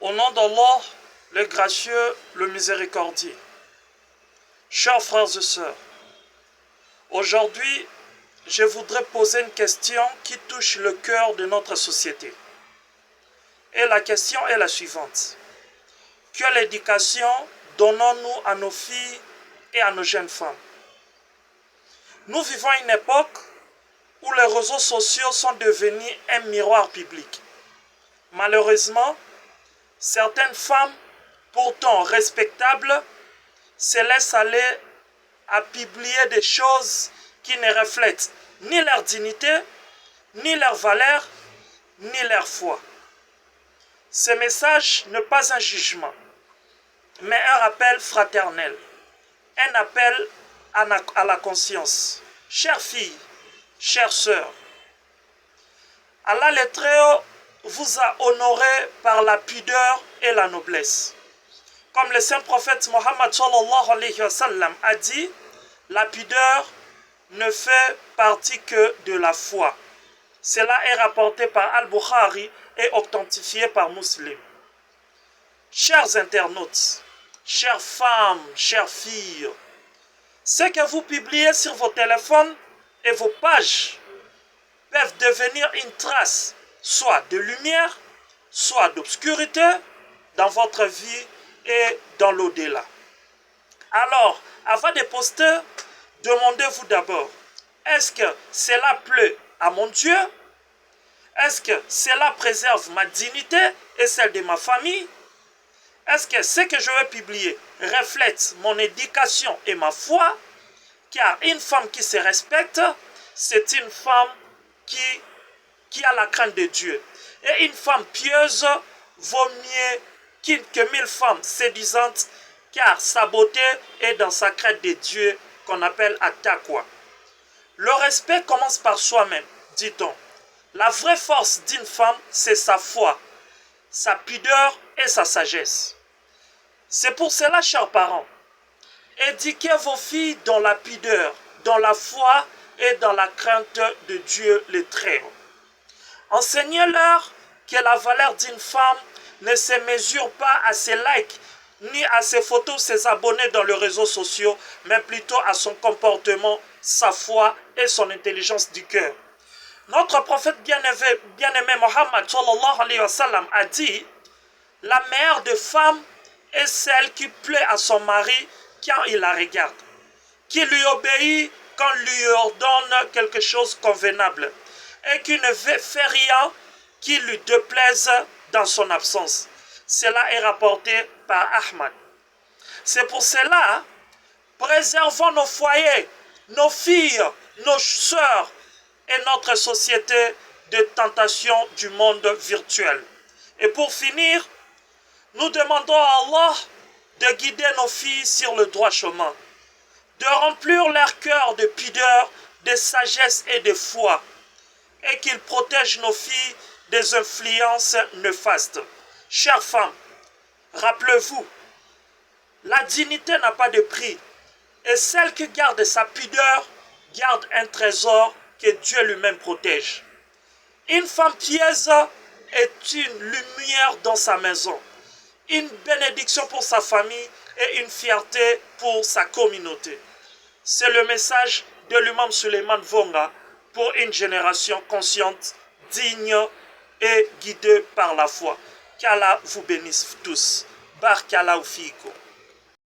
Au nom d'Allah, le gracieux, le miséricordieux. Chers frères et sœurs, aujourd'hui, je voudrais poser une question qui touche le cœur de notre société. Et la question est la suivante. Quelle éducation donnons-nous à nos filles et à nos jeunes femmes? Nous vivons une époque où les réseaux sociaux sont devenus un miroir public. Malheureusement, certaines femmes, pourtant respectables, se laissent aller à publier des choses qui ne reflètent ni leur dignité, ni leur valeur, ni leur foi. Ce message n'est pas un jugement, mais un rappel fraternel, un appel à la conscience. Chères filles, chères sœurs, Allah le Très-Haut vous a honoré par la pudeur et la noblesse. Comme le saint prophète Mohammed sallallahu alayhi wa sallam a dit, la pudeur ne fait partie que de la foi. Cela est rapporté par Al-Bukhari et authentifié par Muslim. Chers internautes, chères femmes, chères filles, ce que vous publiez sur vos téléphones et vos pages peuvent devenir une trace, soit de lumière, soit d'obscurité dans votre vie et dans l'au-delà. Alors, avant de poster, demandez-vous d'abord, est-ce que cela plaît à mon Dieu? Est-ce que cela préserve ma dignité et celle de ma famille? Est-ce que ce que je vais publier reflète mon éducation et ma foi? Car une femme qui se respecte, c'est une femme qui a la crainte de Dieu. Et une femme pieuse vaut mieux que 1000 femmes séduisantes, car sa beauté est dans sa crainte de Dieu qu'on appelle at-taqwa. Le respect commence par soi-même, dit-on. La vraie force d'une femme, c'est sa foi, sa pudeur et sa sagesse. C'est pour cela, chers parents, éduquez vos filles dans la pudeur, dans la foi et dans la crainte de Dieu le Très-Haut. Enseignez-leur que la valeur d'une femme ne se mesure pas à ses likes, ni à ses photos, ses abonnés dans les réseaux sociaux, mais plutôt à son comportement, sa foi et son intelligence du cœur. Notre prophète bien-aimé Mohammed sallallahu alayhi wa sallam a dit, la meilleure des femmes est celle qui plaît à son mari quand il la regarde, qui lui obéit quand lui ordonne quelque chose convenable et qui ne fait rien qui lui déplaise dans son absence. Cela est rapporté par Ahmad. C'est pour cela, préservons nos foyers, nos filles, nos sœurs et notre société de tentation du monde virtuel. Et pour finir, nous demandons à Allah de guider nos filles sur le droit chemin, de remplir leur cœur de pudeur, de sagesse et de foi, et qu'il protège nos filles des influences néfastes. Chères femmes, rappelez-vous, la dignité n'a pas de prix, et celle qui garde sa pudeur garde un trésor que Dieu lui-même protège. Une femme pieuse est une lumière dans sa maison, une bénédiction pour sa famille et une fierté pour sa communauté. C'est le message de l'imam Suleiman Vonga pour une génération consciente, digne et guidée par la foi. Qu'Allah vous bénisse tous. Barkallahu fiikum.